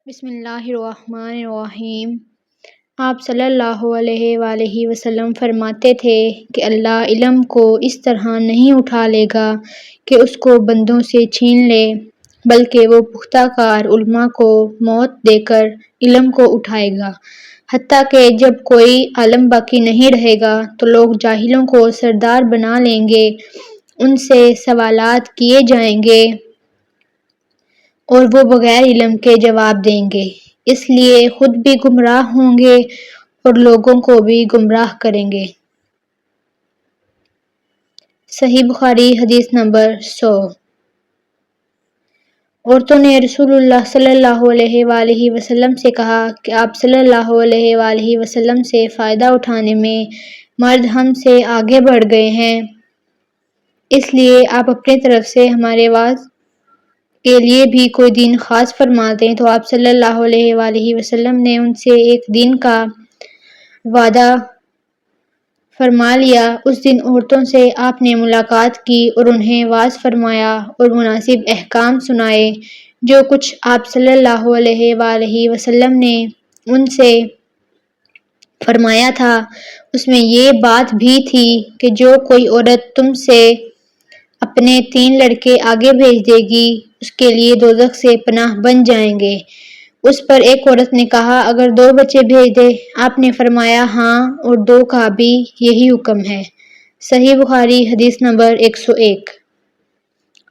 بسم اللہ الرحمن الرحیم۔ آپ صلی اللہ علیہ وآلہ وسلم فرماتے تھے کہ اللہ علم کو اس طرح نہیں اٹھا لے گا کہ اس کو بندوں سے چھین لے، بلکہ وہ پختہ کار علماء کو موت دے کر علم کو اٹھائے گا، حتیٰ کہ جب کوئی عالم باقی نہیں رہے گا تو لوگ جاہلوں کو سردار بنا لیں گے، ان سے سوالات کیے جائیں گے اور وہ بغیر علم کے جواب دیں گے، اس لیے خود بھی گمراہ ہوں گے اور لوگوں کو بھی گمراہ کریں گے۔ صحیح بخاری حدیث نمبر 100۔ عورتوں نے رسول اللہ صلی اللہ علیہ وآلہ وسلم سے کہا کہ آپ صلی اللہ علیہ وآلہ وسلم سے فائدہ اٹھانے میں مرد ہم سے آگے بڑھ گئے ہیں، اس لیے آپ اپنی طرف سے ہمارے وعظ کے لیے بھی کوئی دن خاص فرما دیں۔ تو آپ صلی اللہ علیہ وآلہ وسلم نے ان سے ایک دن کا وعدہ فرما لیا۔ اس دن عورتوں سے آپ نے ملاقات کی اور انہیں وعظ فرمایا اور مناسب احکام سنائے۔ جو کچھ آپ صلی اللہ علیہ وآلہ وسلم نے ان سے فرمایا تھا، اس میں یہ بات بھی تھی کہ جو کوئی عورت تم سے اپنے 3 لڑکے آگے بھیج دے گی، اس کے لیے دوزخ سے پناہ بن جائیں گے۔ اس پر ایک عورت نے کہا اگر 2 بچے بھیج دے؟ آپ نے فرمایا ہاں، اور 2 کا بھی یہی حکم ہے۔ صحیح بخاری حدیث نمبر 101۔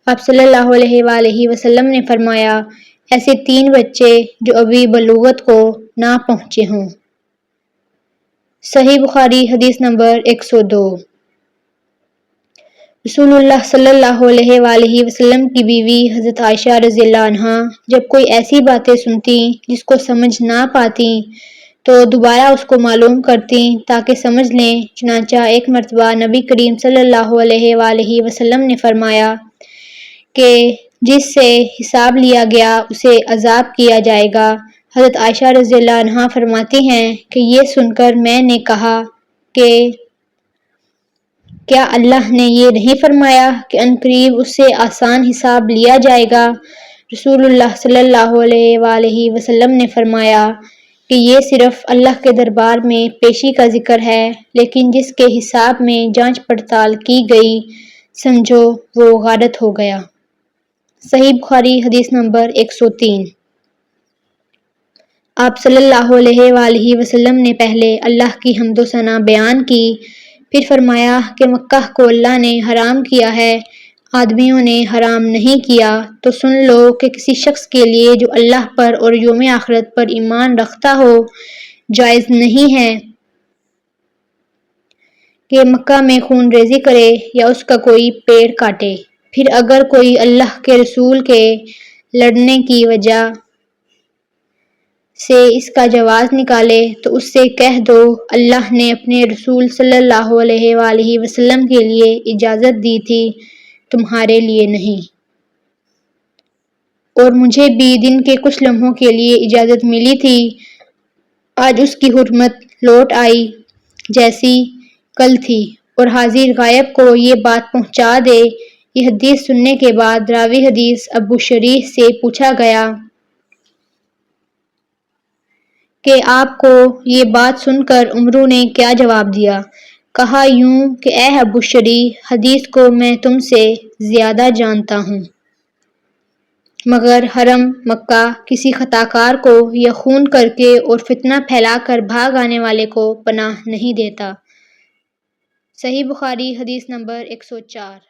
آپ صلی اللہ علیہ وآلہ وسلم نے فرمایا ایسے 3 بچے جو ابھی بلوغت کو نہ پہنچے ہوں۔ صحیح بخاری حدیث نمبر 102۔ رسول اللہ صلی اللہ علیہ وآلہ وسلم کی بیوی حضرت عائشہ رضی اللہ عنہا جب کوئی ایسی باتیں سنتیں جس کو سمجھ نہ پاتیں تو دوبارہ اس کو معلوم کرتیں تاکہ سمجھ لیں۔ چنانچہ ایک مرتبہ نبی کریم صلی اللہ علیہ وآلہ وسلم نے فرمایا کہ جس سے حساب لیا گیا اسے عذاب کیا جائے گا۔ حضرت عائشہ رضی اللہ عنہا فرماتی ہیں کہ یہ سن کر میں نے کہا کہ کیا اللہ نے یہ نہیں فرمایا کہ عنقریب اس سے آسان حساب لیا جائے گا؟ رسول اللہ صلی اللہ علیہ وآلہ وسلم نے فرمایا کہ یہ صرف اللہ کے دربار میں پیشی کا ذکر ہے، لیکن جس کے حساب میں جانچ پڑتال کی گئی سمجھو وہ غارت ہو گیا۔ صحیح بخاری حدیث نمبر 103۔ آپ صلی اللہ علیہ وآلہ وسلم نے پہلے اللہ کی حمد و ثنا بیان کی، پھر فرمایا کہ مکہ کو اللہ نے حرام کیا ہے، آدمیوں نے حرام نہیں کیا، تو سن لو کہ کسی شخص کے لیے جو اللہ پر اور یوم آخرت پر ایمان رکھتا ہو جائز نہیں ہے کہ مکہ میں خون ریزی کرے یا اس کا کوئی پیڑ کاٹے۔ پھر اگر کوئی اللہ کے رسول کے لڑنے کی وجہ سے اس کا جواز نکالے تو اس سے کہہ دو اللہ نے اپنے رسول صلی اللہ علیہ وآلہ وسلم کے لیے اجازت دی تھی، تمہارے لیے نہیں۔ اور مجھے بھی دن کے کچھ لمحوں کے لیے اجازت ملی تھی، آج اس کی حرمت لوٹ آئی جیسی کل تھی، اور حاضر غائب کو یہ بات پہنچا دے۔ یہ حدیث سننے کے بعد راوی حدیث ابو شریح سے پوچھا گیا کہ آپ کو یہ بات سن کر عمرو نے کیا جواب دیا؟ کہا یوں کہ اے ابو شریح، حدیث کو میں تم سے زیادہ جانتا ہوں، مگر حرم مکہ کسی خطا کار کو یا خون کر کے اور فتنہ پھیلا کر بھاگ آنے والے کو پناہ نہیں دیتا۔ صحیح بخاری حدیث نمبر 104۔